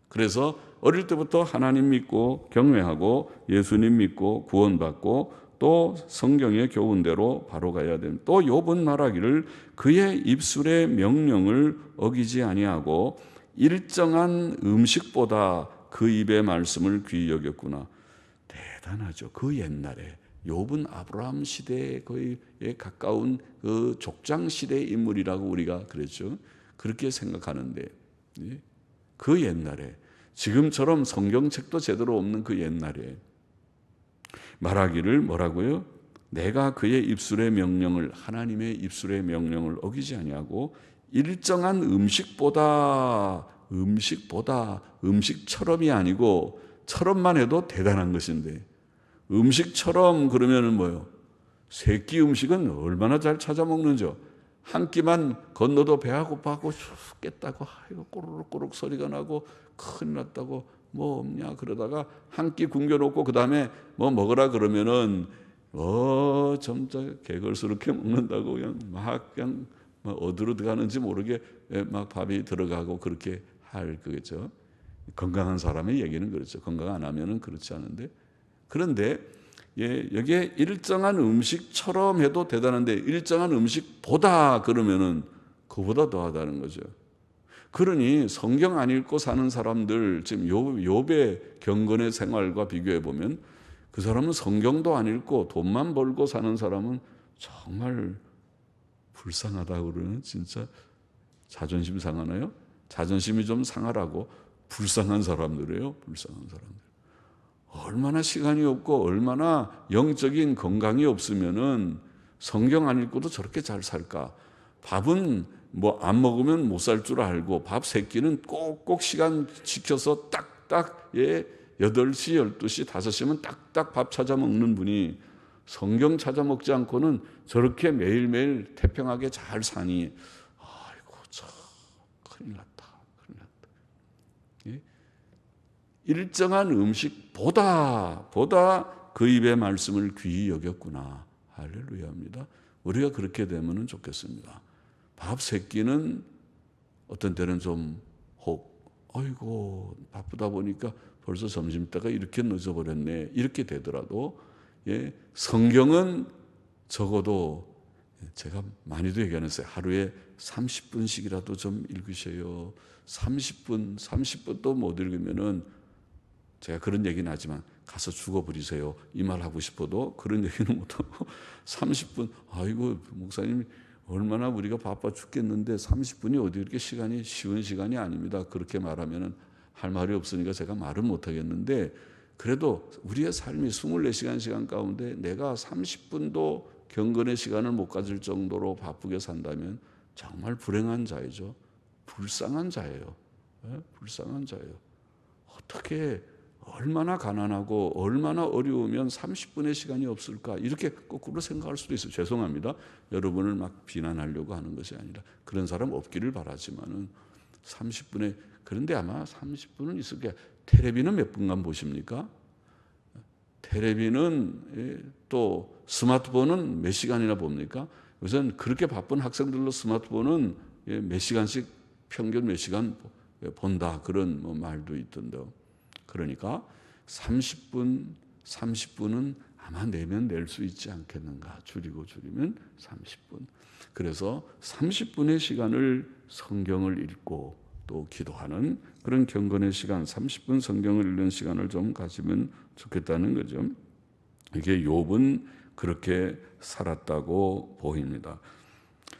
Speaker 2: 그래서 어릴 때부터 하나님 믿고 경외하고 예수님 믿고 구원받고 또 성경의 교훈대로 바로 가야 됩니다. 또 욥은 말하기를 그의 입술의 명령을 어기지 아니하고 일정한 음식보다 그 입의 말씀을 귀히 여겼구나. 대단하죠. 그 옛날에 욥은 아브라함 시대에 거의 가까운 그 족장 시대의 인물이라고 우리가 그랬죠. 그렇게 생각하는데 그 옛날에 지금처럼 성경책도 제대로 없는 그 옛날에 말하기를 뭐라고요? 내가 그의 입술의 명령을 하나님의 입술의 명령을 어기지 아니하고 일정한 음식처럼이 아니고 처럼만 해도 대단한 것인데 음식처럼 그러면은 뭐요? 세끼 음식은 얼마나 잘 찾아 먹는죠. 한 끼만 건너도 배가 고파하고 죽겠다고 이거 꼬르륵꼬르륵 소리가 나고 큰일 났다고 뭐 없냐 그러다가 한 끼 굶겨놓고 그 다음에 뭐 먹으라 그러면은 점자 개걸스럽게 먹는다고 그냥 어디로 들어가는지 모르게 막 밥이 들어가고 그렇게 할 거겠죠. 건강한 사람의 얘기는 그렇죠. 건강 안 하면은 그렇지 않은데 그런데 여기에 일정한 음식처럼 해도 대단한데 일정한 음식보다 그러면은 그보다 더하다는 거죠. 그러니 성경 안 읽고 사는 사람들 지금 욥의 경건의 생활과 비교해 보면 그 사람은 성경도 안 읽고 돈만 벌고 사는 사람은 정말 불쌍하다고 그러는 진짜 자존심 상하나요? 자존심이 좀 상하라고 불쌍한 사람들이에요. 불쌍한 사람들. 얼마나 시간이 없고 얼마나 영적인 건강이 없으면은 성경 안 읽고도 저렇게 잘 살까? 밥은 뭐 안 먹으면 못 살 줄 알고 밥 세 끼는 꼭꼭 시간 지켜서 딱딱 8시, 12시, 5시면 딱딱 밥 찾아 먹는 분이 성경 찾아 먹지 않고는 저렇게 매일매일 태평하게 잘 사니 아이고 참 큰일 났다. 일정한 음식보다 그 입의 말씀을 귀히 여겼구나. 할렐루야입니다. 우리가 그렇게 되면 좋겠습니다. 밥 세 끼는 어떤 때는 좀 아이고 바쁘다 보니까 벌써 점심때가 이렇게 늦어버렸네 이렇게 되더라도 성경은 적어도 제가 많이도 얘기하는데 하루에 30분씩이라도 좀 읽으셔요. 30분도 못 읽으면은 제가 그런 얘기는 하지만 가서 죽어버리세요. 이 말 하고 싶어도 그런 얘기는 못하고 30분 아이고 목사님 얼마나 우리가 바빠 죽겠는데 30분이 어디 이렇게 시간이 쉬운 시간이 아닙니다. 그렇게 말하면 할 말이 없으니까 제가 말은 못하겠는데 그래도 우리의 삶이 24시간 가운데 내가 30분도 경건의 시간을 못 가질 정도로 바쁘게 산다면 정말 불행한 자이죠. 불쌍한 자예요. 불쌍한 자예요. 어떻게 얼마나 가난하고 얼마나 어려우면 30분의 시간이 없을까 이렇게 거꾸로 생각할 수도 있어요. 죄송합니다. 여러분을 막 비난하려고 하는 것이 아니라 그런 사람 없기를 바라지만은 30분에 그런데 아마 30분은 있을 거예요. 텔레비는 몇 분간 보십니까? 텔레비는 또 스마트폰은 몇 시간이나 봅니까? 우선 그렇게 바쁜 학생들로 스마트폰은 몇 시간씩 평균 몇 시간 본다 그런 말도 있던데요. 그러니까 30분은 아마 내면 낼 수 있지 않겠는가. 줄이면 30분. 그래서 30분의 시간을 성경을 읽고 또 기도하는 그런 경건의 시간, 30분 성경을 읽는 시간을 좀 가지면 좋겠다는 거죠. 이게 욥은 그렇게 살았다고 보입니다.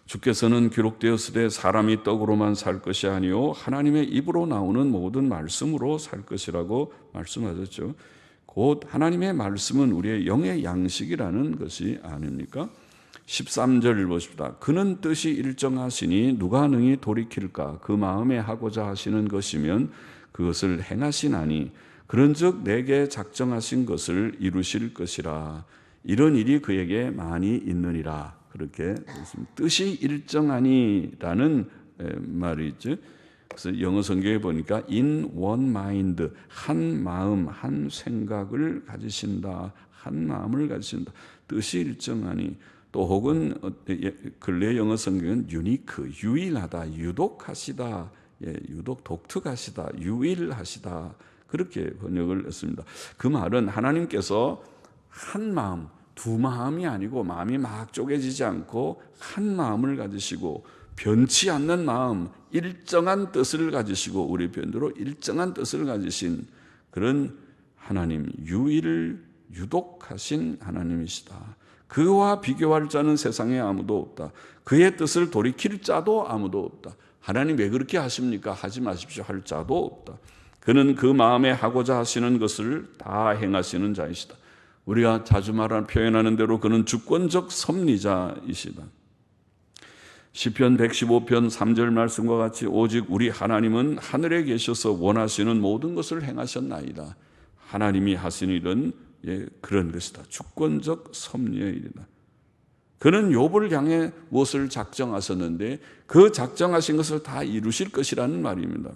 Speaker 2: 주께서는 기록되었으되 사람이 떡으로만 살 것이 아니요 하나님의 입으로 나오는 모든 말씀으로 살 것이라고 말씀하셨죠. 곧 하나님의 말씀은 우리의 영의 양식이라는 것이 아닙니까? 13절 보십시다. 그는 뜻이 일정하시니 누가 능히 돌이킬까? 그 마음에 하고자 하시는 것이면 그것을 행하시나니 그런즉 내게 작정하신 것을 이루실 것이라. 이런 일이 그에게 많이 있느니라. 그렇게 뜻이 일정하니라는 말이 있죠. 그래서 영어 성경에 보니까 in one mind, 한 마음, 한 생각을 가지신다. 한 마음을 가지신다. 뜻이 일정하니. 또 혹은 근래 영어 성경은 유니크, 유일하다, 유독하시다, 유독 독특하시다, 유일하시다. 그렇게 번역을 했습니다. 그 말은 하나님께서 한 마음, 두 마음이 아니고 마음이 막 쪼개지지 않고 한 마음을 가지시고 변치 않는 마음, 일정한 뜻을 가지시고 우리 편대로 일정한 뜻을 가지신 그런 하나님, 유독하신 하나님이시다. 그와 비교할 자는 세상에 아무도 없다. 그의 뜻을 돌이킬 자도 아무도 없다. 하나님 왜 그렇게 하십니까? 하지 마십시오 할 자도 없다. 그는 그 마음에 하고자 하시는 것을 다 행하시는 자이시다. 우리가 자주 표현하는 대로 그는 주권적 섭리자이시다. 시편 115편 3절 말씀과 같이 오직 우리 하나님은 하늘에 계셔서 원하시는 모든 것을 행하셨나이다. 하나님이 하신 일은 그런 것이다. 주권적 섭리의 일이다. 그는 욥을 향해 무엇을 작정하셨는데 그 작정하신 것을 다 이루실 것이라는 말입니다.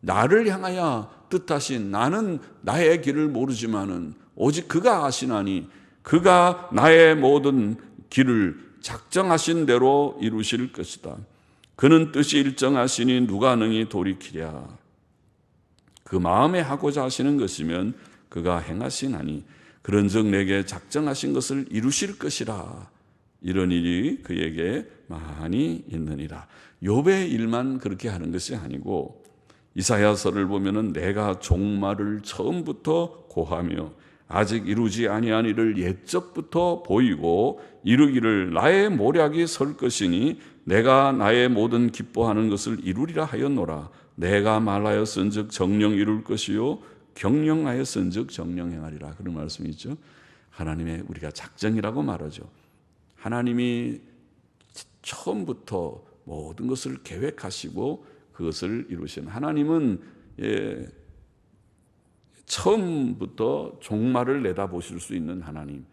Speaker 2: 나를 향하여 뜻하신 나는 나의 길을 모르지만은 오직 그가 아시나니 그가 나의 모든 길을 작정하신 대로 이루실 것이다. 그는 뜻이 일정하시니 누가 능히 돌이키랴. 그 마음에 하고자 하시는 것이면 그가 행하시나니 그런즉 내게 작정하신 것을 이루실 것이라. 이런 일이 그에게 많이 있느니라. 욥의 일만 그렇게 하는 것이 아니고 이사야서를 보면은 내가 종말을 처음부터 고하며 아직 이루지 아니한 일을 옛적부터 보이고 이루기를 나의 모략이 설 것이니 내가 나의 모든 기뻐하는 것을 이루리라 하였노라. 내가 말하였은즉 정령 이룰 것이요 경영하였은즉 정령 행하리라. 그런 말씀이 있죠. 하나님의 우리가 작정이라고 말하죠. 하나님이 처음부터 모든 것을 계획하시고 그것을 이루신 하나님은 처음부터 종말을 내다보실 수 있는 하나님,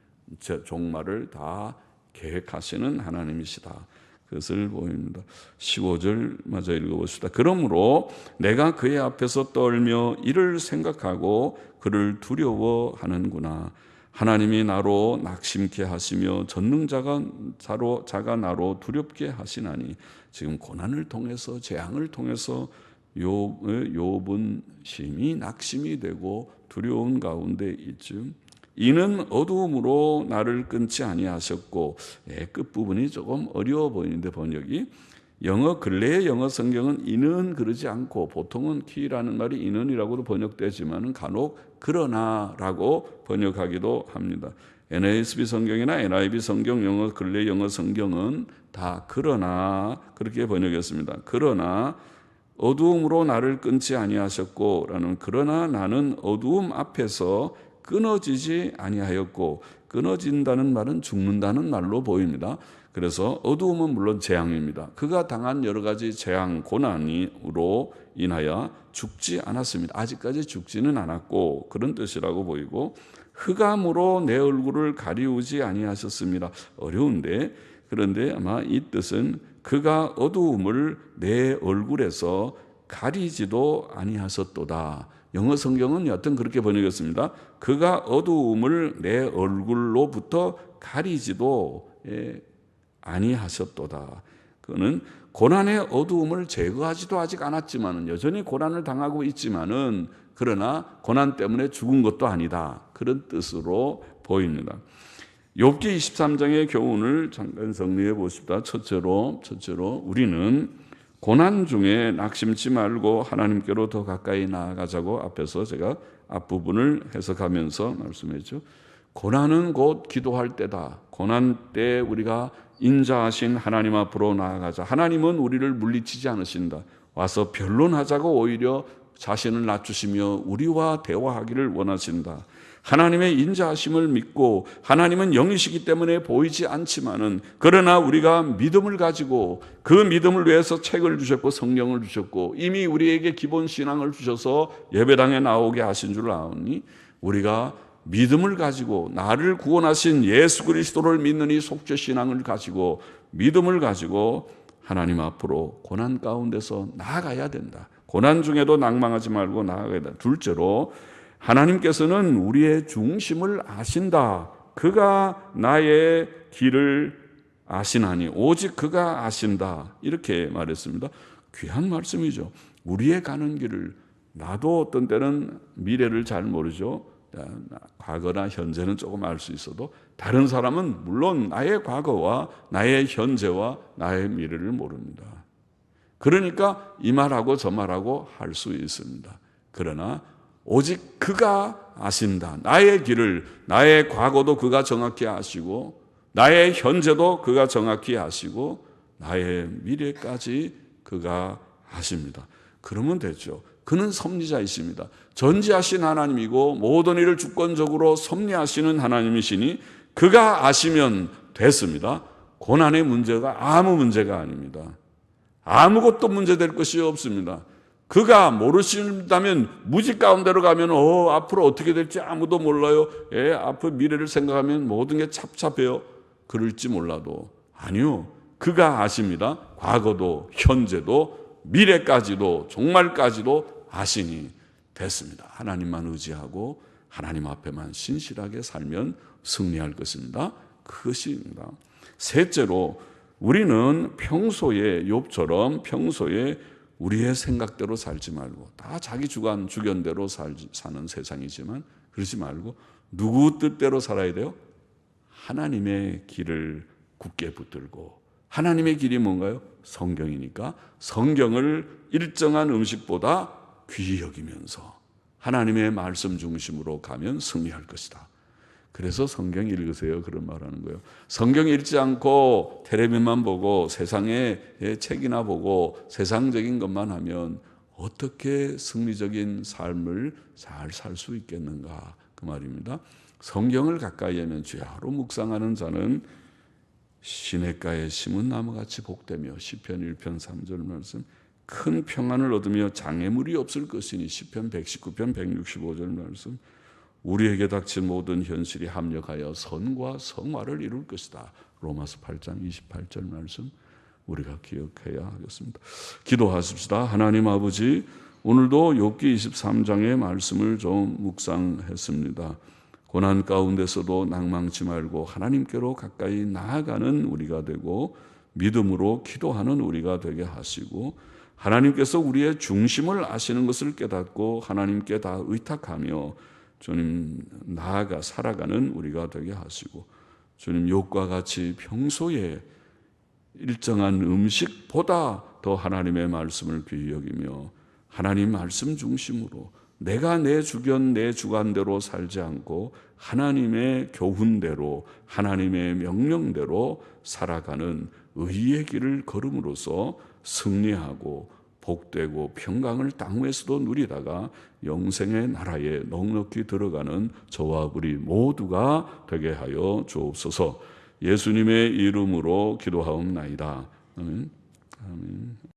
Speaker 2: 종말을 다 계획하시는 하나님이시다. 그것을 보입니다. 15절 마저 읽어봅시다. 그러므로 내가 그의 앞에서 떨며 이를 생각하고 그를 두려워하는구나. 하나님이 나로 낙심케 하시며 전능자가 나로 두렵게 하시나니. 지금 고난을 통해서 재앙을 통해서 욥은 심히 낙심이 되고 두려운 가운데 있죠. 이는 어두움으로 나를 끊지 아니하셨고, 끝부분이 조금 어려워 보이는데 번역이 근래의 영어 성경은 이는 그러지 않고 보통은 키라는 말이 이는이라고도 번역되지만 간혹 그러나라고 번역하기도 합니다. NASB 성경이나 NIV 성경 근래 영어 성경은 다 그러나 그렇게 번역했습니다. 그러나 어두움으로 나를 끊지 아니하셨고 라는 그러나 나는 어두움 앞에서 끊어지지 아니하였고, 끊어진다는 말은 죽는다는 말로 보입니다. 그래서 어두움은 물론 재앙입니다. 그가 당한 여러 가지 재앙, 고난으로 인하여 죽지 않았습니다. 아직까지 죽지는 않았고 그런 뜻이라고 보이고, 흑암으로 내 얼굴을 가리우지 아니하셨습니다. 어려운데, 그런데 아마 이 뜻은 그가 어두움을 내 얼굴에서 가리지도 아니하셨도다. 영어 성경은 여하튼 그렇게 번역했습니다. 그가 어두움을 내 얼굴로부터 가리지도 아니하셨도다. 그는 고난의 어두움을 제거하지도 아직 않았지만은 여전히 고난을 당하고 있지만은 그러나 고난 때문에 죽은 것도 아니다. 그런 뜻으로 보입니다. 욥기 23장의 교훈을 잠깐 정리해 보십시다. 첫째로 우리는 고난 중에 낙심치 말고 하나님께로 더 가까이 나아가자고 앞에서 제가 앞부분을 해석하면서 말씀했죠. 고난은 곧 기도할 때다. 고난 때 우리가 인자하신 하나님 앞으로 나아가자. 하나님은 우리를 물리치지 않으신다. 와서 변론하자고 오히려 자신을 낮추시며 우리와 대화하기를 원하신다. 하나님의 인자하심을 믿고, 하나님은 영이시기 때문에 보이지 않지만은, 그러나 우리가 믿음을 가지고 그 믿음을 위해서 책을 주셨고 성경을 주셨고 이미 우리에게 기본 신앙을 주셔서 예배당에 나오게 하신 줄 아오니, 우리가 믿음을 가지고 나를 구원하신 예수 그리스도를 믿는 이 속죄 신앙을 가지고, 믿음을 가지고 하나님 앞으로 고난 가운데서 나아가야 된다. 고난 중에도 낭망하지 말고 나아가야 된다. 둘째로, 하나님께서는 우리의 중심을 아신다. 그가 나의 길을 아시나니 오직 그가 아신다. 이렇게 말했습니다. 귀한 말씀이죠. 우리의 가는 길을, 나도 어떤 때는 미래를 잘 모르죠. 과거나 현재는 조금 알 수 있어도 다른 사람은 물론 나의 과거와 나의 현재와 나의 미래를 모릅니다. 그러니까 이 말하고 저 말하고 할 수 있습니다. 그러나 오직 그가 아신다. 나의 길을, 나의 과거도 그가 정확히 아시고, 나의 현재도 그가 정확히 아시고, 나의 미래까지 그가 아십니다. 그러면 됐죠. 그는 섭리자이십니다. 전지하신 하나님이고 모든 일을 주권적으로 섭리하시는 하나님이시니 그가 아시면 됐습니다. 고난의 문제가 아무 문제가 아닙니다. 아무것도 문제될 것이 없습니다. 그가 모르신다면 무지 가운데로 가면 앞으로 어떻게 될지 아무도 몰라요. 앞으로 미래를 생각하면 모든 게 착잡해요. 그럴지 몰라도 아니요. 그가 아십니다. 과거도 현재도 미래까지도 종말까지도 아시니 됐습니다. 하나님만 의지하고 하나님 앞에만 신실하게 살면 승리할 것입니다. 그것입니다. 셋째로, 우리는 평소에 욥처럼 평소에 우리의 생각대로 살지 말고, 다 자기 주견대로 사는 세상이지만 그러지 말고 누구 뜻대로 살아야 돼요? 하나님의 길을 굳게 붙들고, 하나님의 길이 뭔가요? 성경이니까 성경을 일정한 음식보다 귀히 여기면서 하나님의 말씀 중심으로 가면 승리할 것이다. 그래서 성경 읽으세요. 그런 말하는 거예요. 성경 읽지 않고 텔레비만 보고 세상의 책이나 보고 세상적인 것만 하면 어떻게 승리적인 삶을 잘 살 수 있겠는가, 그 말입니다. 성경을 가까이 하면 주야로 묵상하는 자는 시냇가에 심은 나무같이 복되며, 시편 1편 3절 말씀, 큰 평안을 얻으며 장애물이 없을 것이니, 시편 119편 165절 말씀, 우리에게 닥친 모든 현실이 합력하여 선과 성화를 이룰 것이다. 로마서 8장 28절 말씀 우리가 기억해야 하겠습니다. 기도하십시다. 하나님 아버지, 오늘도 욥기 23장의 말씀을 좀 묵상했습니다. 고난 가운데서도 낭망치 말고 하나님께로 가까이 나아가는 우리가 되고, 믿음으로 기도하는 우리가 되게 하시고, 하나님께서 우리의 중심을 아시는 것을 깨닫고 하나님께 다 의탁하며 주님 나아가 살아가는 우리가 되게 하시고, 주님 욥과 같이 평소에 일정한 음식보다 더 하나님의 말씀을 귀히 여기며 하나님 말씀 중심으로 내가 내 주견 내 주관대로 살지 않고 하나님의 교훈대로 하나님의 명령대로 살아가는 의의 길을 걸음으로써 승리하고 복되고 평강을 땅 위에서도 누리다가 영생의 나라에 넉넉히 들어가는 저와 우리 모두가 되게 하여 주옵소서. 예수님의 이름으로 기도하옵나이다. 아멘. 아멘.